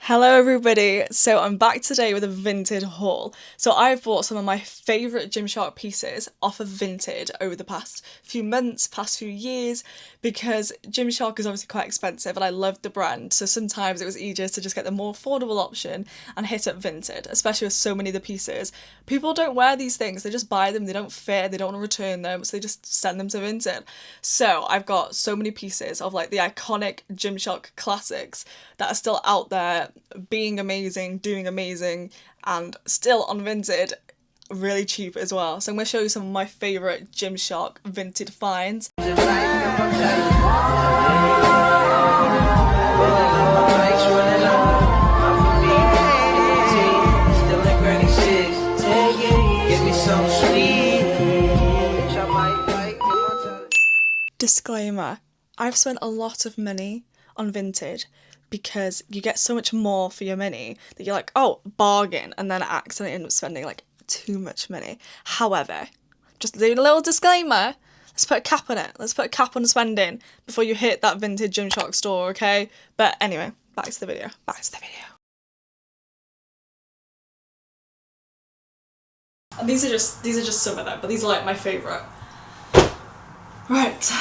Hello everybody, so I'm back today with a Vinted haul. So I've bought some of my favourite Gymshark pieces off of Vinted over the past few months, past few years, because Gymshark is obviously quite expensive and I love the brand, so sometimes it was easier to just get the more affordable option and hit up Vinted, especially with so many of the pieces. People don't wear these things, they just buy them, they don't fit, they don't want to return them, so they just send them to Vinted. So I've got so many pieces of like the iconic Gymshark classics that are still out there being amazing, doing amazing, and still on Vinted, really cheap as well. So I'm going to show you some of my favourite Gymshark Vinted finds. Disclaimer, I've spent a lot of money on Vinted because you get so much more for your money that you're like, oh, bargain, and then I accidentally end up spending like too much money. However, just doing a little disclaimer, let's put a cap on it. Let's put a cap on spending before you hit that Vinted Gymshark store, okay? But anyway, back to the video. And these are just some of them, but these are like my favourite. Right.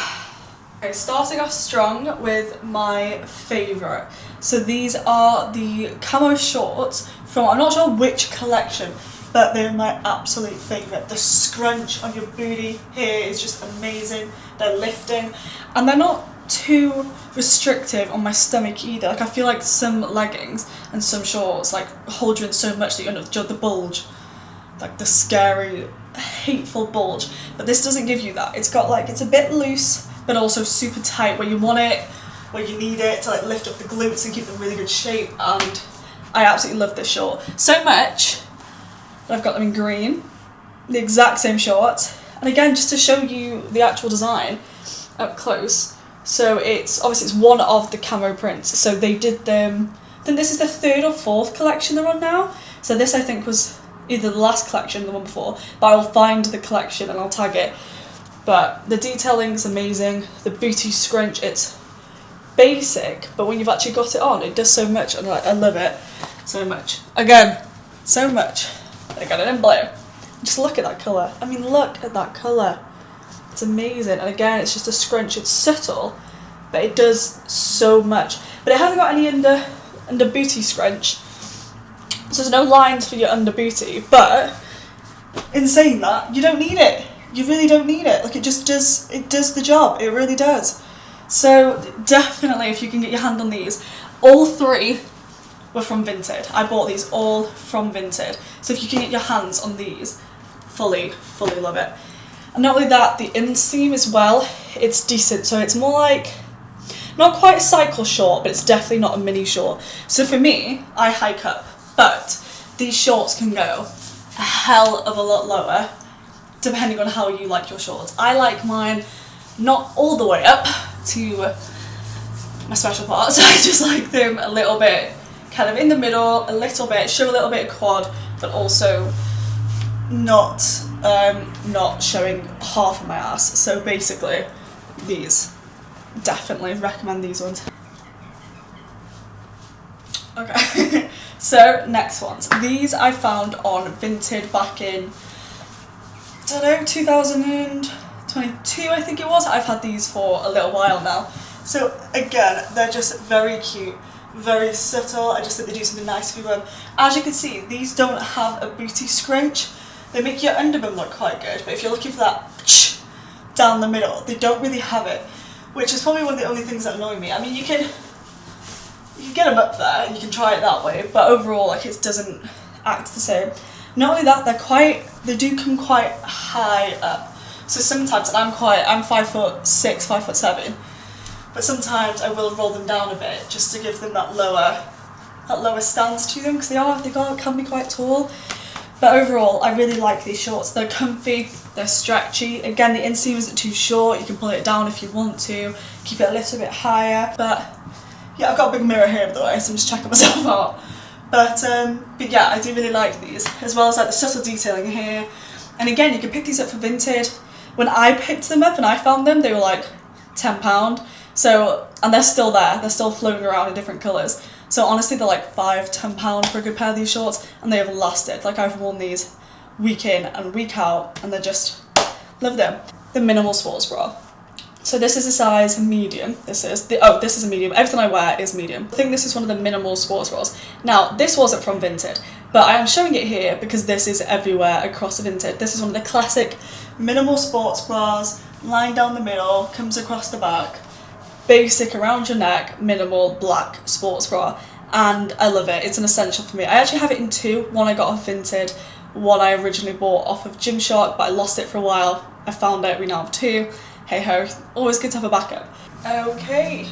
Okay, starting off strong with my favourite. So these are the Camo shorts from, I'm not sure which collection, but they're my absolute favourite. The scrunch on your booty here is just amazing. They're lifting and they're not too restrictive on my stomach either. Like I feel like some leggings and some shorts like hold you in so much that you end up with the bulge. Like the scary, hateful bulge. But this doesn't give you that. It's got like, it's a bit loose, but also super tight where you want it, where you need it to like lift up the glutes and keep them in really good shape. And I absolutely love this short. So much that I've got them in green, the exact same short. And again, just to show you the actual design up close. So it's one of the camo prints. So they did them, I think this is the third or fourth collection they're on now. So this I think was either the last collection or the one before, but I'll find the collection and I'll tag it. But the detailing is amazing, the booty scrunch, it's basic, but when you've actually got it on, it does so much, and I love it so much. Again, so much. I got it in blue. Just look at that colour. I mean, look at that colour. It's amazing, and again, it's just a scrunch, it's subtle, but it does so much. But it hasn't got any under booty scrunch, so there's no lines for your under booty, but in saying that, you don't need it. You really don't need it. Like it does the job. It really does. So definitely if you can get your hand on these, all three were from Vinted. I bought these all from Vinted. So if you can get your hands on these, fully love it. And not only that, the inseam as well, it's decent. So it's more like, not quite a cycle short, but it's definitely not a mini short. So for me, I hike up, but these shorts can go a hell of a lot lower depending on how you like your shorts. I like mine not all the way up to my special parts. I just like them a little bit kind of in the middle, a little bit, show a little bit of quad, but also not showing half of my ass. So basically these, definitely recommend these ones. Okay. So next ones. These I found on Vinted back in, I don't know, 2022 I think it was. I've had these for a little while now. So again, they're just very cute, very subtle. I just think they do something nice for you. As you can see, these don't have a booty scrunch. They make your underbum look quite good, but if you're looking for that down the middle, they don't really have it, which is probably one of the only things that annoy me. I mean, you can get them up there and you can try it that way, but overall like it doesn't act the same. Not only that, they do come quite high up. So sometimes, and I'm 5'6", 5'7", but sometimes I will roll them down a bit just to give them that lower stance to them, because they can be quite tall. But overall, I really like these shorts. They're comfy, they're stretchy. Again, the inseam isn't too short. You can pull it down if you want to, keep it a little bit higher. But yeah, I've got a big mirror here by the way, so I'm just checking myself out. But yeah, I do really like these, as well as like the subtle detailing here. And again, you can pick these up for Vinted. When I picked them up and I found them, they were like £10. So, and they're still there, they're still floating around in different colours. So honestly, they're like £5–10 for a good pair of these shorts, and they have lasted. Like, I've worn these week in and week out, and they're just, love them. The minimal sports bra. So this is a size medium. This is a medium. Everything I wear is medium. I think this is one of the minimal sports bras. Now, this wasn't from Vinted, but I am showing it here because this is everywhere across Vinted. This is one of the classic minimal sports bras, line down the middle, comes across the back, basic around your neck, minimal black sports bra, and I love it. It's an essential for me. I actually have it in two. One I got off Vinted, one I originally bought off of Gymshark, but I lost it for a while. I found it, we now have two. Hey ho, always good to have a backup. Okay,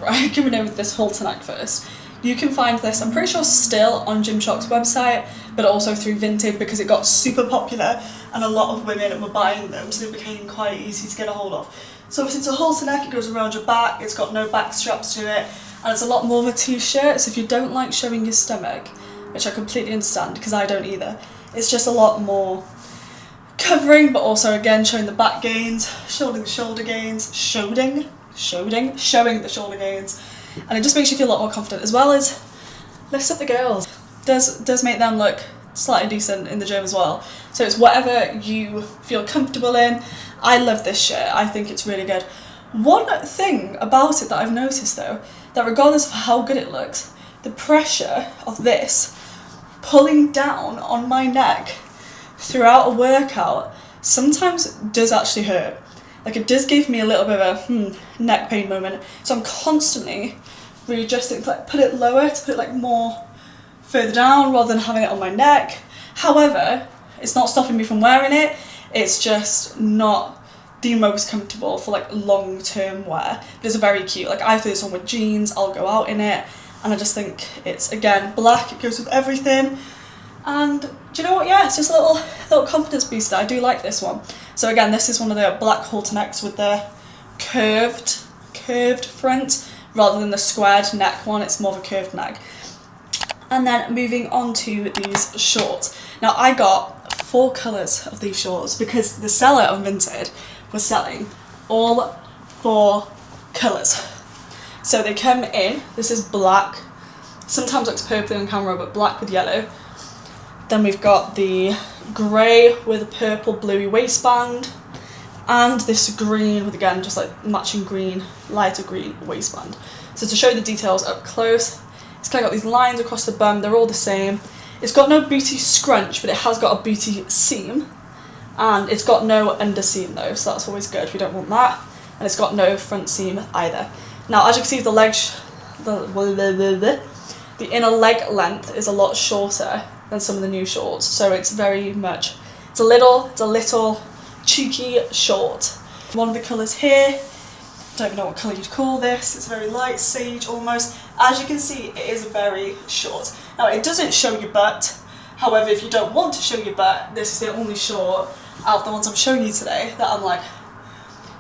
right, coming in with this halter neck first. You can find this, I'm pretty sure, still on Gymshark's website, but also through Vinted because it got super popular and a lot of women were buying them, so they became quite easy to get a hold of. So obviously it's a halter neck, it goes around your back, it's got no back straps to it, and it's a lot more of a t-shirt, so if you don't like showing your stomach, which I completely understand because I don't either, it's just a lot more covering, but also again showing the back gains, showing the shoulder gains, showing the shoulder gains, and it just makes you feel a lot more confident, as well as lifts up the girls. Does make them look slightly decent in the gym as well. So it's whatever you feel comfortable in. I love this shirt. I think it's really good. One thing about it that I've noticed though, that regardless of how good it looks, the pressure of this pulling down on my neck throughout a workout sometimes does actually hurt. Like, it does give me a little bit of a neck pain moment, so I'm constantly readjusting to like put it lower, to put it like more further down rather than having it on my neck. However, it's not stopping me from wearing it, it's just not the most comfortable for like long-term wear. But it's very cute. Like, I throw this on with jeans, I'll go out in it, and I just think it's, again, black, it goes with everything. And do you know what, yeah, it's just a little confidence booster. I do like this one. So again, this is one of the black halter necks with the curved front rather than the squared neck one. It's more of a curved neck. And then moving on to these shorts. Now, I got 4 colours of these shorts because the seller on Vinted was selling all 4 colours. So they come in, this is black, sometimes looks purple on camera, but black with yellow. Then we've got the grey with a purple bluey waistband, and this green with, again, just like matching green, lighter green waistband. So to show you the details up close, it's kind of got these lines across the bum, they're all the same. It's got no booty scrunch, but it has got a booty seam, and it's got no under seam though, so that's always good, we don't want that. And it's got no front seam either. Now, as you can see, the inner leg length is a lot shorter than some of the new shorts, so it's very much, it's a little cheeky short. One of the colours here, don't even know what colour you'd call this, it's very light sage almost. As you can see, it is very short. Now, it doesn't show your butt, however, if you don't want to show your butt, this is the only short out of the ones I'm showing you today that I'm like,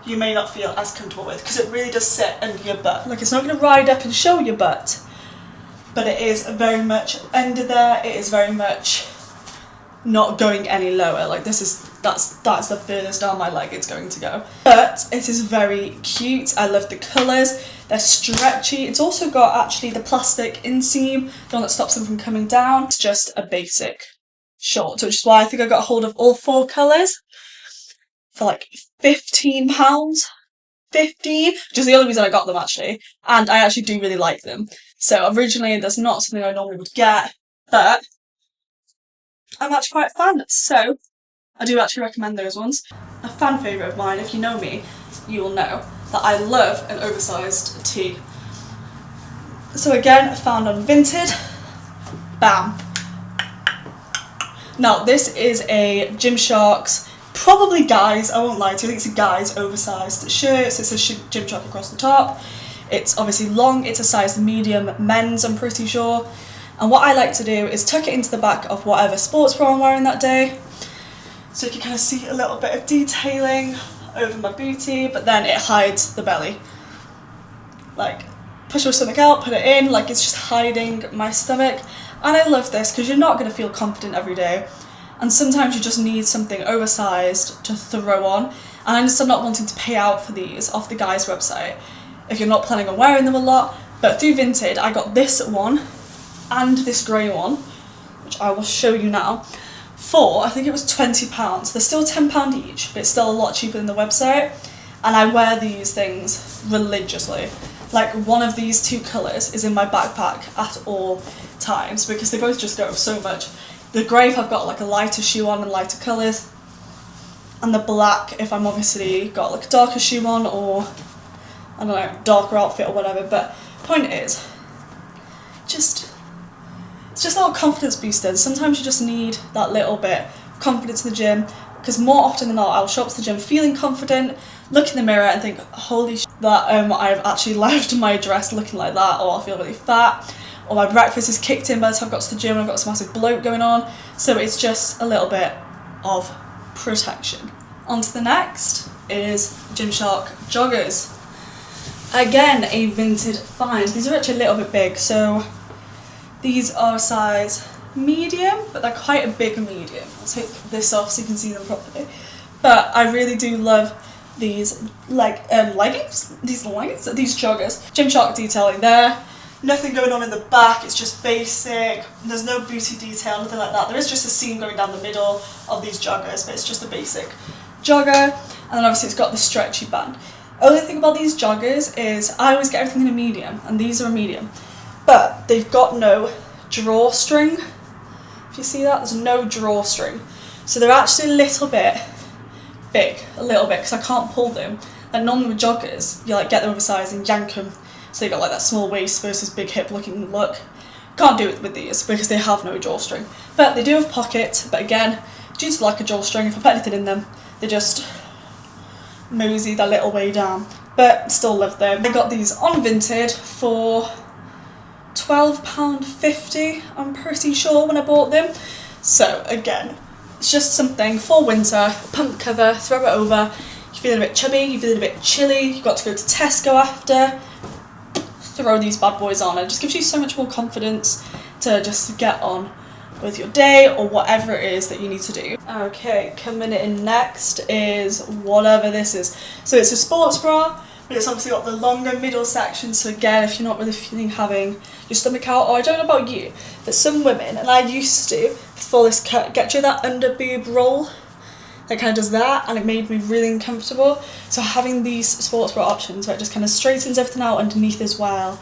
you may not feel as comfortable with, because it really does sit under your butt. Like, it's not going to ride up and show your butt, but it is very much under there. It is very much not going any lower. Like, that's the furthest down my leg it's going to go. But it is very cute. I love the colours. They're stretchy. It's also got actually the plastic inseam, the one that stops them from coming down. It's just a basic short, which is why I think I got a hold of all 4 colours for like £15. 15, which is the only reason I got them actually, and I actually do really like them. So originally that's not something I normally would get, but I'm actually quite a fan, so I do actually recommend those ones. A fan favourite of mine, if you know me, you will know that I love an oversized tee. So again, found on Vinted, bam. Now this is a Gymshark's, probably guys, I won't lie to you, I think it's a guy's oversized shirt, so it says Gymshark across the top. It's obviously long, it's a size medium men's, I'm pretty sure. And what I like to do is tuck it into the back of whatever sports bra I'm wearing that day, so you can kind of see a little bit of detailing over my booty, but then it hides the belly. Like, push my stomach out, put it in, like it's just hiding my stomach. And I love this because you're not going to feel confident every day. And sometimes you just need something oversized to throw on. And I'm just not wanting to pay out for these off the guy's website if you're not planning on wearing them a lot. But through Vinted, I got this one and this grey one, which I will show you now, for, I think it was £20. They're still £10 each, but it's still a lot cheaper than the website. And I wear these things religiously. Like, one of these two colours is in my backpack at all times because they both just go so much. The grey if I've got like a lighter shoe on and lighter colours, and the black if I'm obviously got like a darker shoe on or, I don't know, darker outfit or whatever. But point is, it's just a little confidence booster. Sometimes you just need that little bit of confidence in the gym, because more often than not I'll show up to the gym feeling confident, look in the mirror and think, holy sh**, that I've actually left my dress looking like that, or I feel really fat, or my breakfast is kicked in by the time I've got to the gym and I've got some massive bloat going on. So it's just a little bit of protection. On to the next is Gymshark joggers. Again, a Vinted find. These are actually a little bit big, so these are size medium, but they're quite a big medium. I'll take this off so you can see them properly. But I really do love these leggings, these joggers. Gymshark detailing there. Nothing going on in the back, it's just basic. There's no booty detail, nothing like that. There is just a seam going down the middle of these joggers, but it's just a basic jogger. And then obviously it's got the stretchy band. Only thing about these joggers is I always get everything in a medium, and these are a medium. But they've got no drawstring. If you see that, there's no drawstring. So they're actually a little bit big, because I can't pull them. Like normally with joggers, you like get them oversized and yank them, so you got like that small waist versus big hip looking look. Can't do it with these because they have no drawstring. But they do have pockets, but again, due to the lack of drawstring, if I put anything in them, they just mosey that little way down. But still love them. I got these on Vinted for £12.50, I'm pretty sure, when I bought them. So again, it's just something for winter, pump cover, throw it over. You're feeling a bit chubby, you're feeling a bit chilly, you've got to go to Tesco after, throw these bad boys on. It just gives you so much more confidence to just get on with your day or whatever it is that you need to do. Okay, coming in next is whatever this is. So it's a sports bra, but it's obviously got the longer middle section. So again, if you're not really feeling having your stomach out, or I don't know about you, but some women, and I used to, before this cut, get you that under boob roll that kind of does that, and it made me really uncomfortable. So having these sports bra options where it just kind of straightens everything out underneath as well,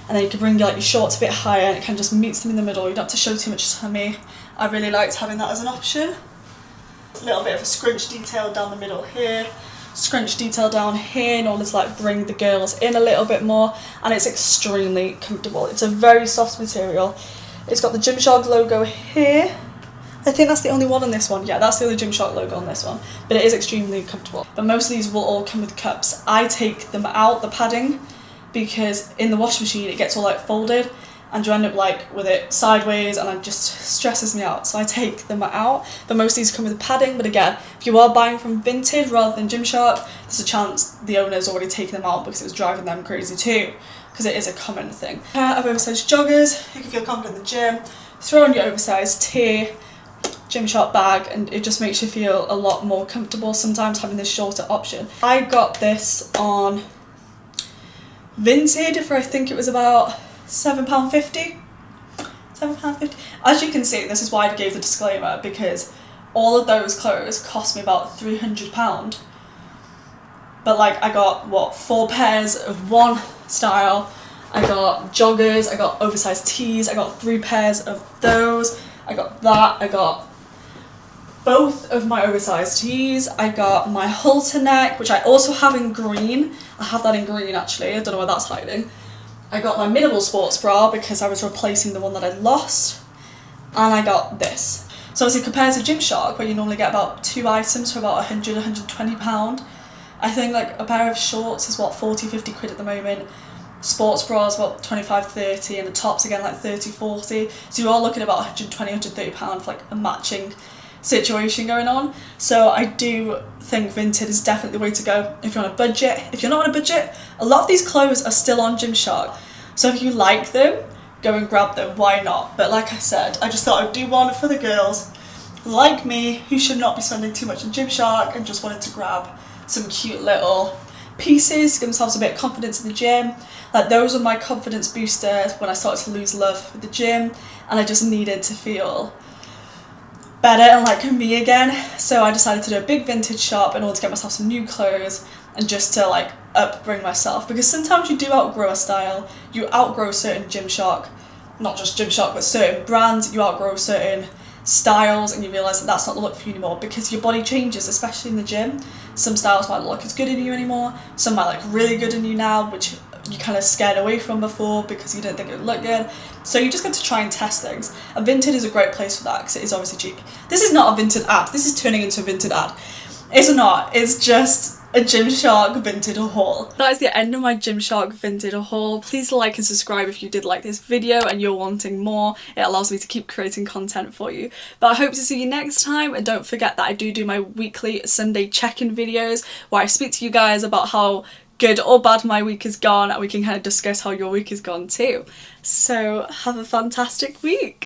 and then you can bring your shorts a bit higher and it kind of just meets them in the middle. You don't have to show too much tummy. I really liked having that as an option. A little bit of a scrunch detail down the middle here, scrunch detail down here in order to like bring the girls in a little bit more, and it's extremely comfortable. It's a very soft material. It's got the Gymshark logo here. I think that's the only one on this one. Yeah, that's the only Gymshark logo on this one, but it is extremely comfortable. But most of these will all come with cups. I take them out, the padding, because in the washing machine it gets all like folded and you end up like with it sideways, and it just stresses me out. So I take them out. But most of these come with padding, but again, if you are buying from Vinted rather than Gymshark, there's a chance the owner's already taken them out because it was driving them crazy too, because it is a common thing. Pair of oversized joggers, you can feel confident in the gym, throw on your oversized tee, Gymshark bag, and it just makes you feel a lot more comfortable sometimes having this shorter option. I got this on Vinted for I think it was about £7.50. £7.50. As you can see, this is why I gave the disclaimer, because all of those clothes cost me about £300. But like I got what, 4 pairs of one style, I got joggers, I got oversized tees, I got 3 pairs of those, I got that, I got both of my oversized tees, I got my halter neck, which I also have in green. I have that in green actually, I don't know where that's hiding. I got my minimal sports bra because I was replacing the one that I'd lost, and I got this. So obviously compared to Gymshark, where you normally get about 2 items for about £100, £120, I think like a pair of shorts is what, 40-50 quid at the moment. Sports bras about 25-30, and the tops again like 30-40. So you are looking at about £120-130 for like a matching situation going on. So I do think Vinted is definitely the way to go if you're on a budget. If you're not on a budget, a lot of these clothes are still on Gymshark. So if you like them, go and grab them, why not? But like I said, I just thought I'd do one for the girls like me who should not be spending too much on Gymshark and just wanted to grab some cute little pieces, give themselves a bit of confidence in the gym. Like those were my confidence boosters when I started to lose love with the gym and I just needed to feel better and like me again. So I decided to do a big vintage shop in order to get myself some new clothes and just to like upbring myself, because sometimes you do outgrow a style, you outgrow certain Gymshark, not just Gymshark but certain brands, you outgrow certain styles and you realise that that's not the look for you anymore because your body changes, especially in the gym. Some styles might not look as good in you anymore, some might look really good in you now, which you kind of scared away from before because you didn't think it would look good. So you just get to try and test things. And Vinted is a great place for that because it is obviously cheap. This is not a Vinted ad, this is turning into a Vinted ad. It's not, it's just a Gymshark Vinted haul. That is the end of my Gymshark Vinted haul. Please like and subscribe if you did like this video and you're wanting more. It allows me to keep creating content for you. But I hope to see you next time, and don't forget that I do my weekly Sunday check-in videos where I speak to you guys about how good or bad my week has gone, and we can kind of discuss how your week has gone too. So have a fantastic week.